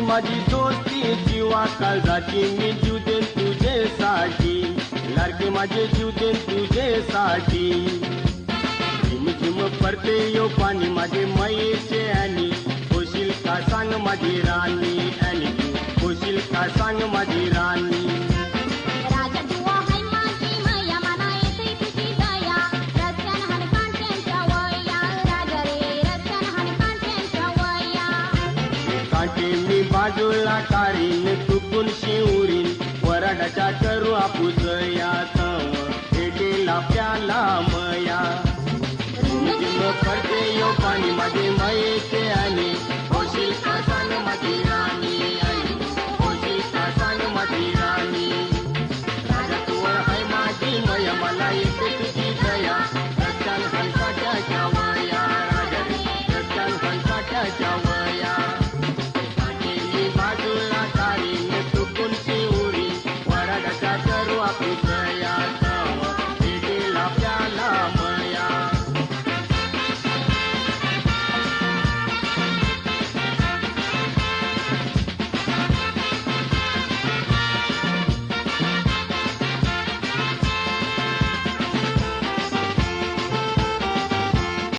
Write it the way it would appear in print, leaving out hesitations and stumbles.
माझी दोस्ती जीवा काळजाची मी जीव देन तुझेसाठी लाडके माझे जीव देन तुझेसाठी झिम झिम पडते यो पाणी माझे मैचे आणि होशील का सांग माझी राणी आणि तू होशील का सांग माझी राणी मी बाजूला काढीन चुकून शिवरीन वराडाच्या करू आपूस यात भेटेला प्याला मया झिम पडते यो पाणी माझे मयेचे आणि होशील का सांग माझी राणी